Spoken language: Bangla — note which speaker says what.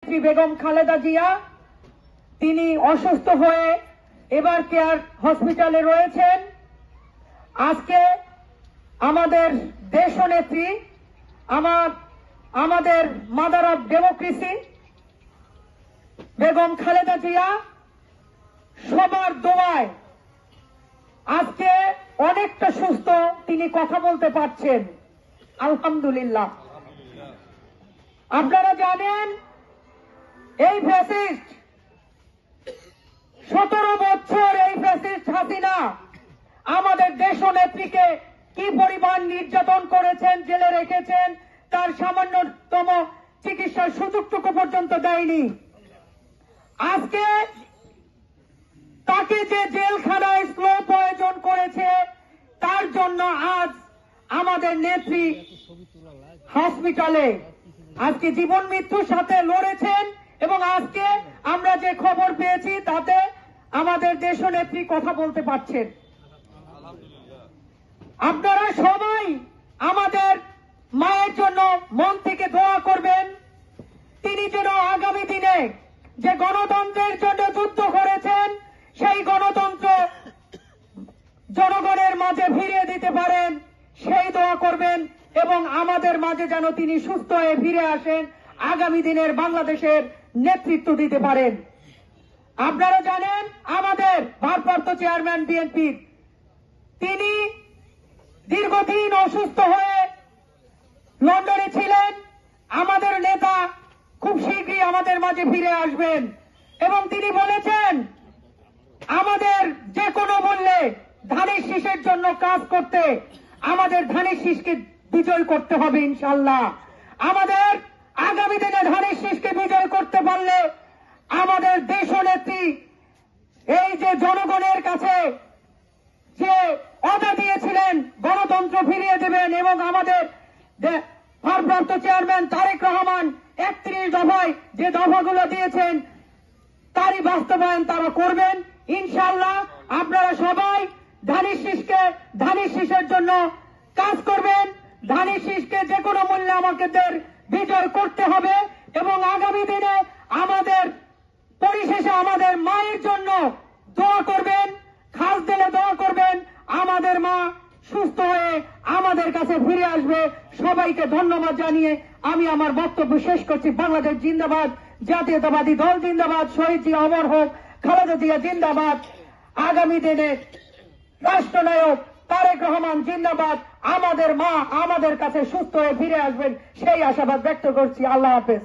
Speaker 1: নেত্রী বেগম খালেদা জিয়া, তিনি অসুস্থ হয়ে এবার কেয়ার হসপিটালে রয়েছেন। আজকে আমাদের দেশনেত্রী, আমাদের mother of democracy Begum Khaleda Zia সবার দোয়ায় আজকে অনেকটা সুস্থ, তিনি কথা বলতে পারছেন, আলহামদুলিল্লাহ। আপনারা জানেন এই ফ্যাসিস্ট 17 বছর এই ফ্যাসিস্ট হাসিনা আমাদের দেশনেত্রীকে কি পরিমাণ নির্যাতন করেছেন, জেলে রেখেছেন, তার সামান্যতম চিকিৎসার সুযোগটুকু পর্যন্ত দেয়নি। আজকে তাকে যে জেলখানায় স্লো প্রয়োজন করেছে, তার জন্য আজ আমাদের নেত্রী হসপিটালে আজকে জীবন মৃত্যুর সাথে লড়েছেন। এবং আজকে আমরা যে খবর পেয়েছি তাতে আমাদের দেশনেত্রী কথা বলতে পারছেন। আপনারা সবাই আমাদের মায়ের জন্য মন থেকে দোয়া করবেন, তিনি যেন আগামী দিনে যে গণতন্ত্রের জন্য যুদ্ধ করেছেন সেই গণতন্ত্র জনগণের মাঝে ফিরিয়ে দিতে পারেন, সেই দোয়া করবেন। এবং আমাদের মাঝে যেন তিনি সুস্থ হয়ে ফিরে আসেন, আগামী দিনের বাংলাদেশের নেতৃত্ব দিতে পারেন। আপনারা জানেন আমাদের ভারপ্রাপ্ত চেয়ারম্যান বিএনপির, তিনি দীর্ঘদিন অসুস্থ হয়ে লন্ডনে ছিলেন। আমাদের নেতা খুব শীঘ্রই আমাদের মাঝে ফিরে আসবেন এবং তিনি বলেছেন আমাদের যে কোনো মূল্যে ধানের শীষের জন্য কাজ করতে, আমাদের ধানের শীষকে বিজয় করতে হবে ইনশাআল্লাহ। আমাদের আগামী দিনে ধানের শীষকে বিজয় করতে পারলে আমাদের দেশনেত্রী এই যে জনগণের কাছে যে ওয়াদা দিয়েছিলেন গণতন্ত্র ফিরিয়ে দেবেন, এবং আমাদের ভারপ্রাপ্ত চেয়ারম্যান তারেক রহমান 31 দফায় যে দফাগুলো দিয়েছেন তারই বাস্তবায়ন তারা করবেন ইনশাআল্লাহ। আপনারা সবাই ধানের শীষের জন্য কাজ করবেন। ধানের শীষকে যে কোনো মূল্যে আমাদের বিজয় করতে হবে এবং আগামী দিনে আমাদের পরিশেষে আমাদের মায়ের জন্য দোয়া করবেন, খাস দিলে দোয়া করবেন, আমাদের মা সুস্থ হয়ে আমাদের কাছে ফিরে আসবে। সবাইকে ধন্যবাদ জানিয়ে আমি আমার বক্তব্য শেষ করছি। বাংলাদেশ জিন্দাবাদ, জাতীয়তাবাদী দল জিন্দাবাদ, শহীদ জিয়া অমর হোক, খালেদা জিয়া জিন্দাবাদ, আগামী দিনে রাষ্ট্রনায়ক তারেক রহমান জিন্দাবাদ। আমাদের মা আমাদের কাছে সুস্থ হয়ে ফিরে আসবেন সেই আশাবাদ ব্যক্ত করছি। আল্লাহ হাফেজ।